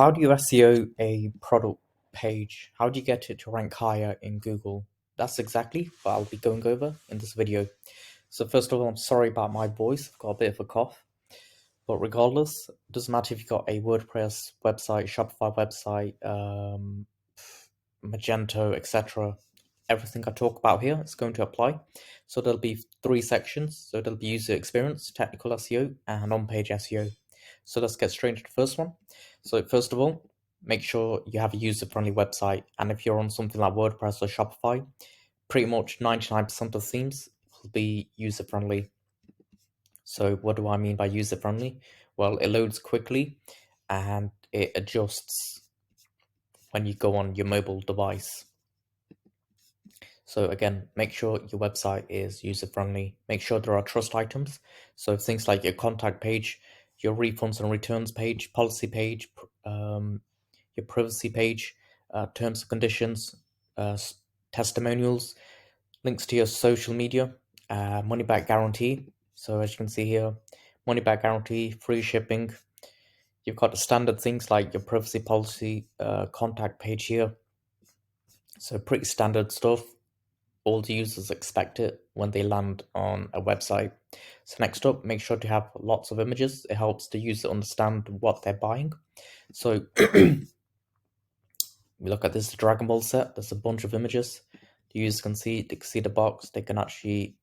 How do you SEO a product page? How do you get it to rank higher in Google? That's exactly what I'll be going over in this video. So first of all, I'm sorry about my voice. I've got a bit of a cough. But regardless, it doesn't matter if you've got a WordPress website, Shopify website, Magento, etc. Everything I talk about here is going to apply. So there'll be three sections. So there'll be user experience, technical SEO, and on-page SEO. So let's get straight into the first one. So first of all, make sure you have a user-friendly website. And if you're on something like WordPress or Shopify, pretty much 99% of themes will be user-friendly. So what do I mean by user-friendly? Well, it loads quickly and it adjusts when you go on your mobile device. So again, make sure your website is user-friendly. Make sure there are trust items. So things like your contact page, your refunds and returns page, policy page, your privacy page, terms and conditions, testimonials, links to your social media, money back guarantee. So as you can see here, money back guarantee, free shipping. You've got the standard things like your privacy policy, contact page here. So pretty standard stuff. All the users expect it when they land on a website. So next up, make sure to have lots of images. It helps the user understand what they're buying. So we look at this Dragon Ball set. There's a bunch of images. The user can see, they can see the box. They can actually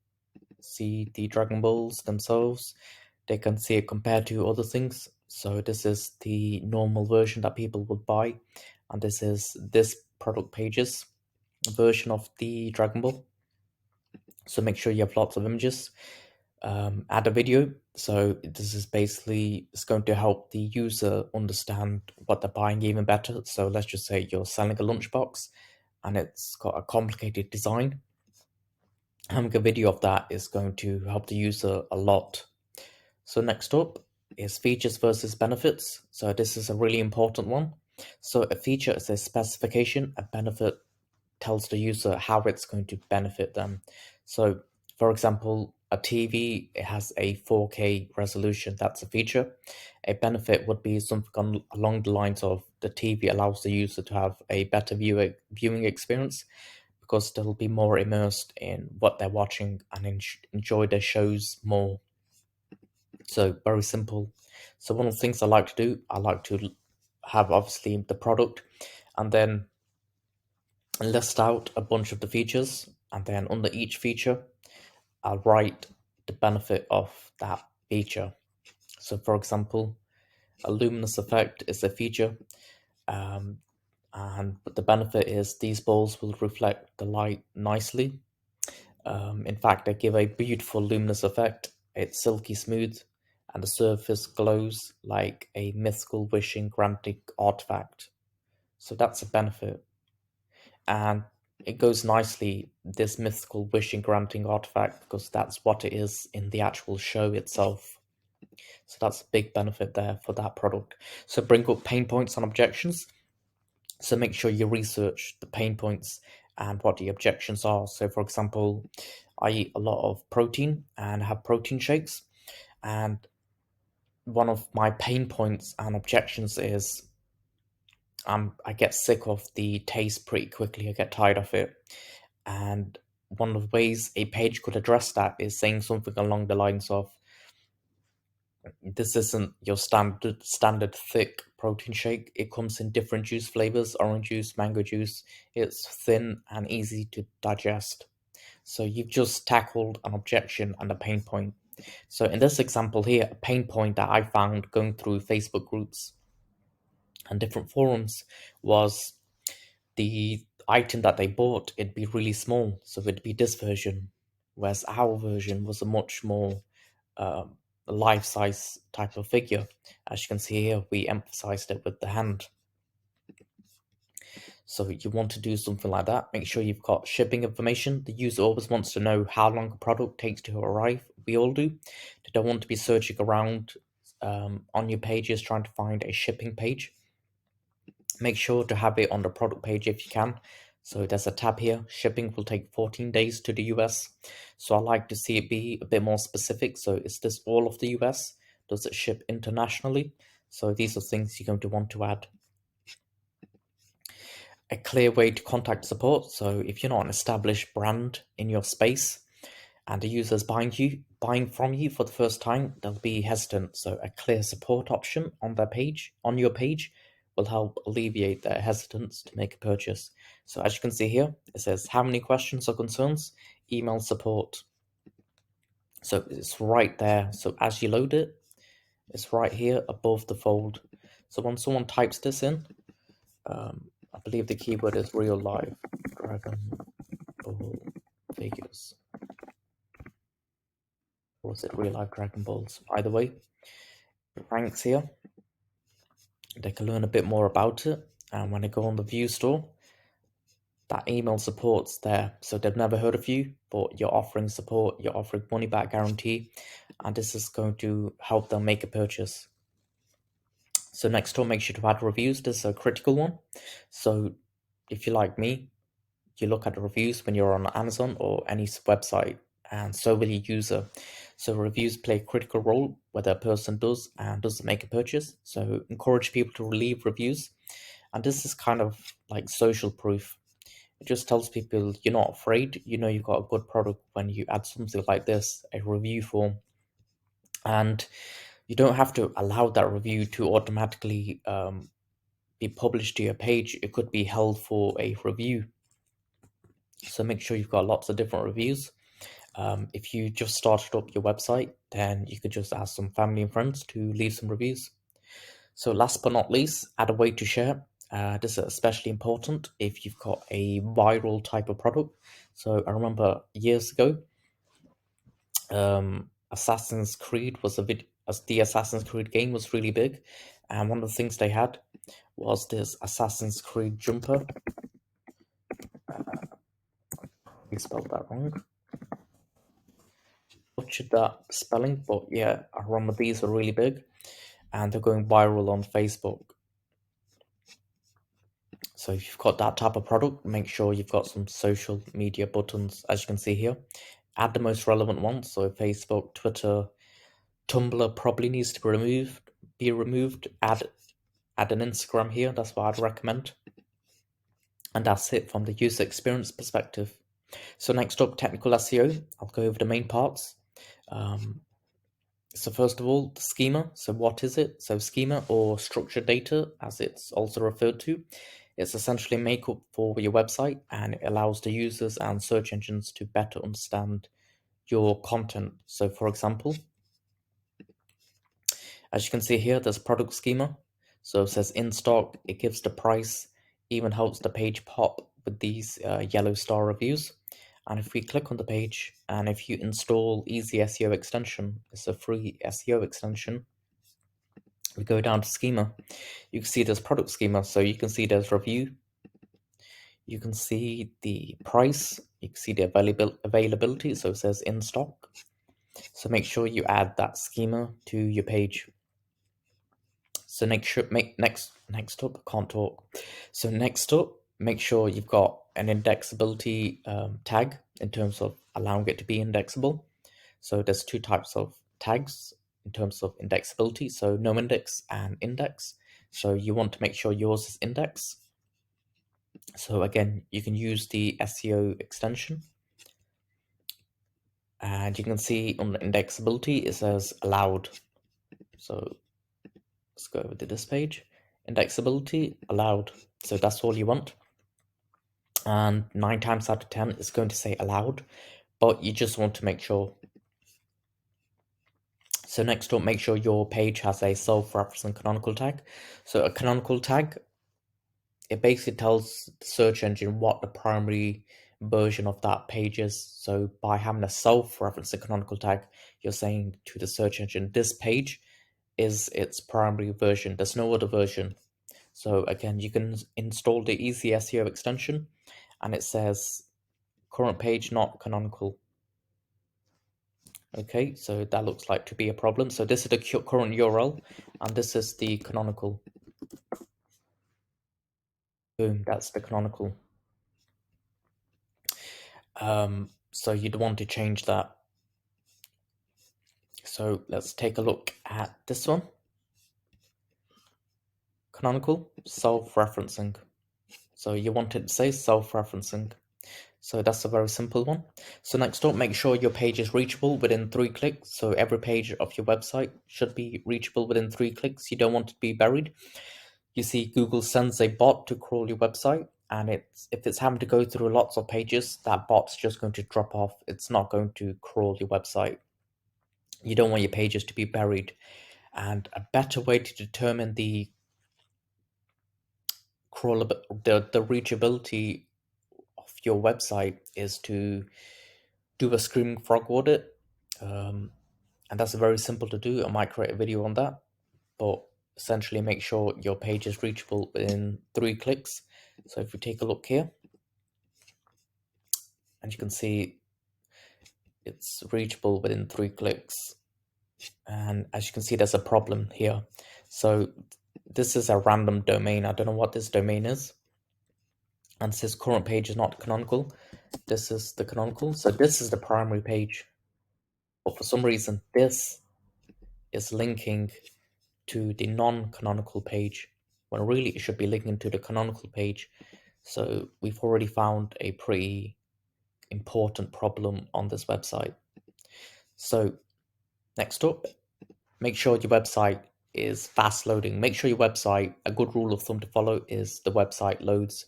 see the Dragon Balls themselves. They can see it compared to other things. So this is the normal version that people would buy. And this is this product page's version of the Dragon Ball. So make sure you have lots of images. Add a video. So this is basically, it's going to help the user understand what they're buying even better. So let's just say you're selling a lunchbox and it's got a complicated design. Having a video of that is going to help the user a lot. So next up is features versus benefits. So this is a really important one. So a feature is a specification, a benefit tells the user how it's going to benefit them. So for example, a TV, it has a 4K resolution. That's a feature. A benefit would be something along the lines of the TV allows the user to have a better viewing experience because they'll be more immersed in what they're watching and enjoy their shows more. So very simple. So one of the things I like to do, I like to have obviously the product and then list out a bunch of the features, and then under each feature I'll write the benefit of that feature. So for example, a luminous effect is a feature, and the benefit is these balls will reflect the light nicely. In fact, they give a beautiful luminous effect. It's silky smooth and the surface glows like a mythical wishing granting artifact. So that's a benefit. And it goes nicely, this mythical wishing granting artifact, because that's what it is in the actual show itself. So that's a big benefit there for that product. So bring up pain points and objections. So make sure you research the pain points and what the objections are. So for example, I eat a lot of protein and have protein shakes. And one of my pain points and objections is I get sick of the taste pretty quickly. I get tired of it. And one of the ways a page could address that is saying something along the lines of, this isn't your standard thick protein shake. It comes in different juice flavors, orange juice, mango juice. It's thin and easy to digest. So you've just tackled an objection and a pain point. So in this example here, a pain point that I found going through Facebook groups and different forums was the item that they bought, it'd be really small. So it'd be this version, whereas our version was a much more life-size type of figure. As you can see here, we emphasized it with the hand. So you want to do something like that. Make sure you've got shipping information. The user always wants to know how long a product takes to arrive. We all do. They don't want to be searching around on your pages trying to find a shipping page. Make sure to have it on the product page if you can. So there's a tab here, shipping will take 14 days to the US. So I like to see it be a bit more specific. So is this all of the US? Does it ship internationally? So these are things you're going to want to add. a clear way to contact support. So if you're not an established brand in your space and the user's buying from you for the first time, they'll be hesitant. So a clear support option on your page, will help alleviate their hesitance to make a purchase. So as you can see here, it says how many questions or concerns, email support. So it's right there. So as you load it, it's right here above the fold. So when someone types this in, I believe the keyword is real life Dragon Ball figures. Or was it real life Dragon Balls? Either way, ranks here. They can learn a bit more about it. And when they go on the view store, that email support's there. So they've never heard of you, but you're offering support, you're offering money back guarantee, and this is going to help them make a purchase. So next up, make sure to add reviews. This is a critical one. So if you're like me, you look at the reviews when you're on Amazon or any website, and so will your user. So reviews play a critical role whether a person does and doesn't make a purchase. So encourage people to leave reviews. And this is kind of like social proof. It just tells people you're not afraid, you know you've got a good product when you add something like this, a review form. And you don't have to allow that review to automatically be published to your page. It could be held for a review. So make sure you've got lots of different reviews. If you just started up your website, then you could just ask some family and friends to leave some reviews. So last but not least, add a way to share. This is especially important if you've got a viral type of product. So I remember years ago, Assassin's Creed was the Assassin's Creed game was really big, and one of the things they had was this Assassin's Creed jumper. You spelled that wrong. Butchered that spelling, but yeah, I remember these are really big, and they're going viral on Facebook. So if you've got that type of product, make sure you've got some social media buttons, as you can see here. Add the most relevant ones, so Facebook, Twitter, Tumblr probably needs to be removed. Add an Instagram here, that's what I'd recommend. And that's it from the user experience perspective. So next up, technical SEO. I'll go over the main parts. So first of all, the schema. So what is it? So schema, or structured data, as it's also referred to, it's essentially makeup for your website, and it allows the users and search engines to better understand your content. So for example, as you can see here, there's product schema. So it says in stock, it gives the price, even helps the page pop with these yellow star reviews. And if we click on the page, and if you install Easy SEO extension, it's a free SEO extension, we go down to schema, you can see there's product schema. So you can see there's review, you can see the price, you can see the availability. So it says in stock. So make sure you add that schema to your page. So next up, can't talk. So next up, make sure you've got an indexability tag in terms of allowing it to be indexable. So there's two types of tags in terms of indexability. So no index and index. So you want to make sure yours is index. So again, you can use the SEO extension. And you can see on the indexability, it says allowed. So let's go over to this page. Indexability allowed. So that's all you want. And 9 times out of 10, it's going to say allowed, but you just want to make sure. So next up, make sure your page has a self-referencing canonical tag. So a canonical tag, it basically tells the search engine what the primary version of that page is. So by having a self-referencing canonical tag, you're saying to the search engine, this page is its primary version. There's no other version. So again, you can install the Easy SEO extension, and it says current page not canonical. Okay, so that looks like to be a problem. So this is the current URL, and this is the canonical. Boom, that's the canonical. So you'd want to change that. So let's take a look at this one. Canonical, self-referencing. So you want it to say self-referencing. So that's a very simple one. So next up, make sure your page is reachable within 3 clicks. So every page of your website should be reachable within 3 clicks. You don't want it to be buried. You see, Google sends a bot to crawl your website, and if it's having to go through lots of pages, that bot's just going to drop off. It's not going to crawl your website. You don't want your pages to be buried. And a better way to determine the the reachability of your website is to do a screaming frog audit. And that's very simple to do. I might create a video on that, but essentially make sure your page is reachable within 3 clicks. So if we take a look here, and you can see it's reachable within 3 clicks. And as you can see, there's a problem here. So this is a random domain. I don't know what this domain is. And it says current page is not canonical. This is the canonical. So this is the primary page. But for some reason, this is linking to the non-canonical page, when really it should be linking to the canonical page. So we've already found a pretty important problem on this website. So next up, make sure your website is fast loading. Make sure your website, a good rule of thumb to follow is the website loads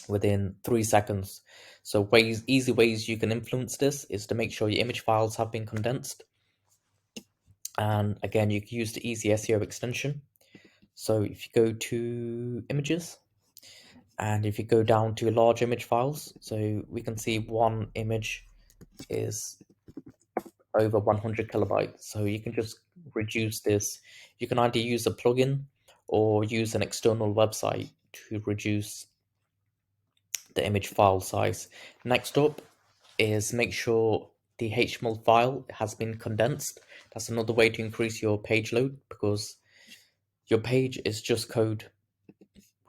within 3 seconds. So easy ways you can influence this is to make sure your image files have been condensed. And again, you can use the easy SEO extension. So if you go to images, and if you go down to large image files, so we can see one image is over 100 kilobytes. So you can just reduce this. You can either use a plugin or use an external website to reduce the image file size. Next up is make sure the HTML file has been condensed. That's another way to increase your page load, because your page is just code,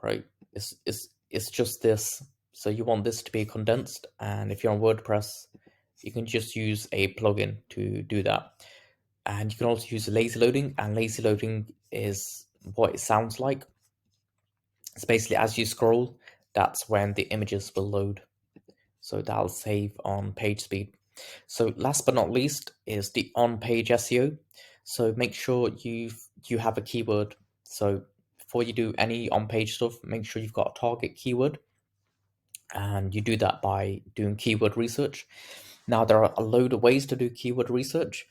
right? It's just this. So you want this to be condensed, and if you're on WordPress, you can just use a plugin to do that. And you can also use lazy loading, and lazy loading is what it sounds like. It's basically as you scroll, that's when the images will load. So that'll save on page speed. So last but not least is the on-page SEO. So make sure you have a keyword. So before you do any on-page stuff, make sure you've got a target keyword, and you do that by doing keyword research. Now there are a load of ways to do keyword research,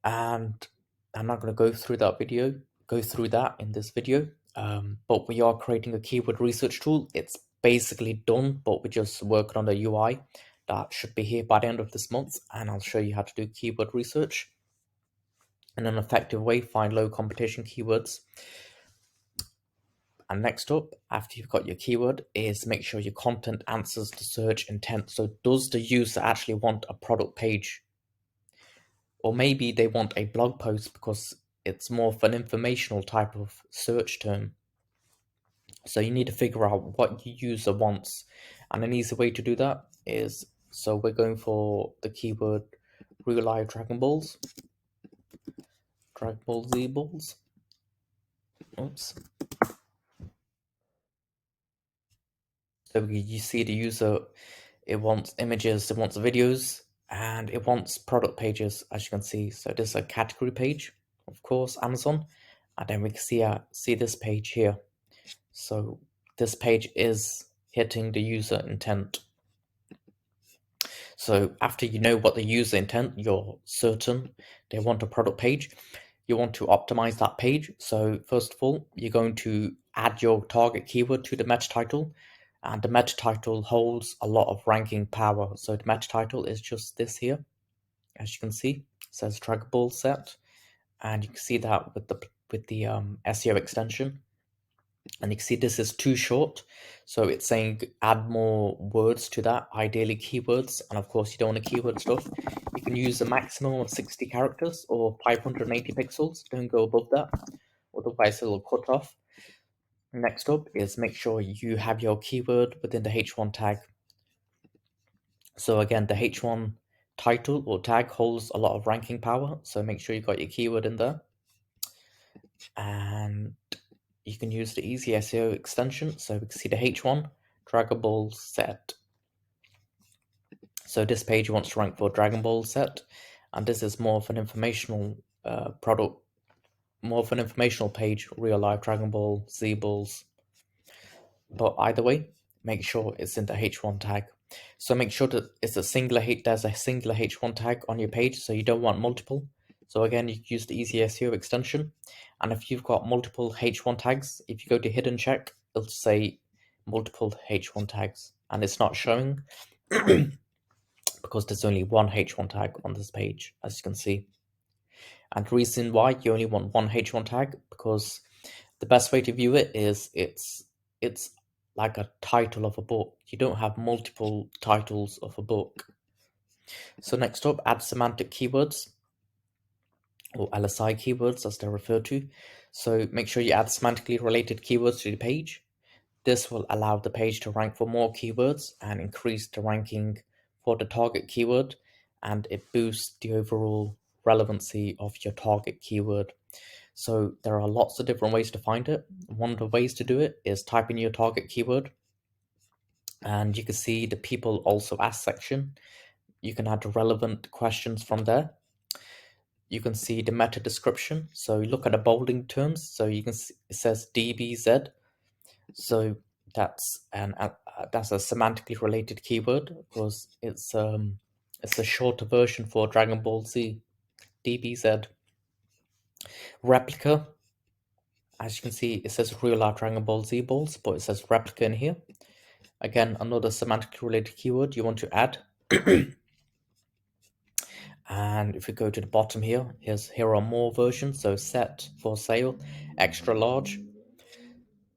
and I'm not going to go through that in this video. But we are creating a keyword research tool. It's basically done, but we're just working on the UI. That should be here by the end of this month, and I'll show you how to do keyword research in an effective way, find low competition keywords. And next up, after you've got your keyword, is make sure your content answers the search intent. So does the user actually want a product page? Or maybe they want a blog post because it's more of an informational type of search term. So you need to figure out what your user wants. And an easy way to do that is, so we're going for the keyword real life Dragon Balls. Dragon Ball Z balls. Oops. So you see the user, it wants images, it wants videos, and it wants product pages, as you can see. So this is a category page, of course, Amazon. And then we can see this page here. So this page is hitting the user intent. So after you know what the user intent, you're certain they want a product page, you want to optimize that page. So first of all, you're going to add your target keyword to the meta title, and the meta title holds a lot of ranking power. So the meta title is just this here, as you can see, it says Dragon Ball set, and you can see that with the SEO extension. And you can see this is too short, so it's saying add more words to that, ideally keywords, and of course you don't want to keyword stuff. You can use a maximum of 60 characters or 580 pixels, don't go above that, otherwise it'll cut off. Next up is make sure you have your keyword within the H1 tag. So again, the H1 title or tag holds a lot of ranking power, so make sure you got your keyword in there. And you can use the Easy SEO extension. So we can see the H1, Dragon Ball set. So this page wants to rank for Dragon Ball set, and this is more of an informational product, more of an informational page, real life Dragon Ball, Z Balls. But either way, make sure it's in the H1 tag. So make sure that there's a singular H1 tag on your page, so you don't want multiple. So again, you can use the Easy SEO extension. And if you've got multiple H1 tags, if you go to hidden check, it'll say multiple H1 tags, and it's not showing because there's only one H1 tag on this page, as you can see. And the reason why you only want one H1 tag, because the best way to view it is it's like a title of a book. You don't have multiple titles of a book. So next up, add semantic keywords, or LSI keywords as they're referred to. So make sure you add semantically related keywords to the page. This will allow the page to rank for more keywords and increase the ranking for the target keyword, and it boosts the overall relevancy of your target keyword. So there are lots of different ways to find it. One of the ways to do it is type in your target keyword, and you can see the people also ask section. You can add relevant questions from there. You can see the meta description. So look at the bolding terms. So you can see it says DBZ. So that's a semantically related keyword because it's a shorter version for Dragon Ball Z, DBZ. Replica, as you can see, it says real life Dragon Ball Z balls, but it says replica in here. Again, another semantically related keyword you want to add. And if we go to the bottom here, here are more versions. So set, for sale, extra large.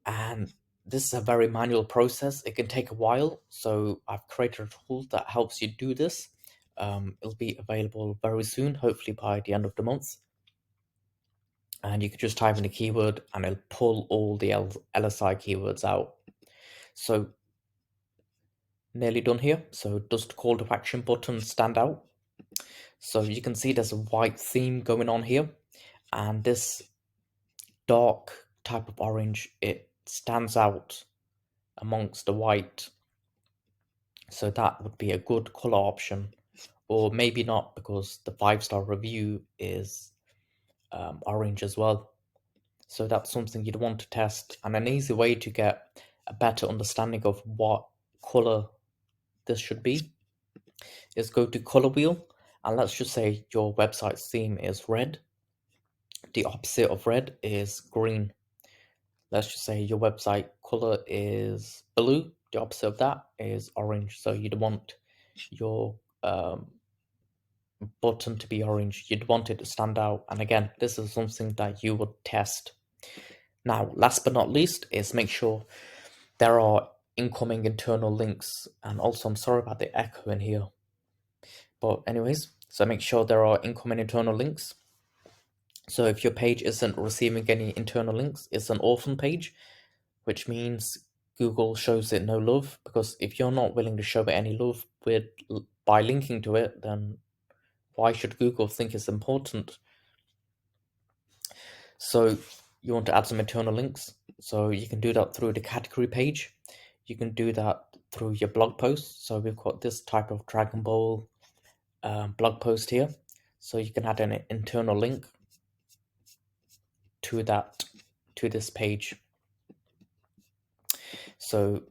And this is a very manual process. It can take a while. So I've created a tool that helps you do this. It'll be available very soon, hopefully by the end of the month. And you can just type in a keyword and it'll pull all the LSI keywords out. So nearly done here. So does the call to action button stand out? So you can see there's a white theme going on here, and this dark type of orange, it stands out amongst the white. So that would be a good color option, or maybe not, because the 5-star review is orange as well. So that's something you'd want to test, and an easy way to get a better understanding of what color this should be is go to color wheel, and let's just say your website's theme is red. The opposite of red is green. Let's just say your website color is blue. The opposite of that is orange. So you'd want your button to be orange. You'd want it to stand out. And again, this is something that you would test. Now, last but not least is make sure there are incoming internal links. And also, I'm sorry about the echo in here. But anyways, so make sure there are incoming internal links. So if your page isn't receiving any internal links, it's an orphan page, which means Google shows it no love, because if you're not willing to show it any love by linking to it, then why should Google think it's important? So you want to add some internal links. So you can do that through the category page. You can do that through your blog post. So we've got this type of Dragon Ball blog post here. So you can add an internal link to this page. So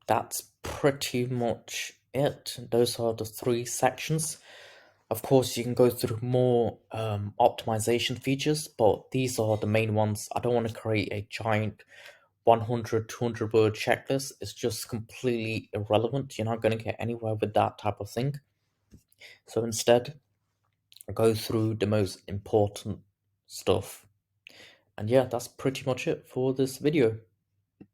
that's pretty much it. Those are the 3 sections. Of course, you can go through more optimization features, but these are the main ones. I don't want to create a giant 100, 200 word checklist. It's just completely irrelevant. You're not going to get anywhere with that type of thing. So instead, go through the most important stuff. And yeah, that's pretty much it for this video.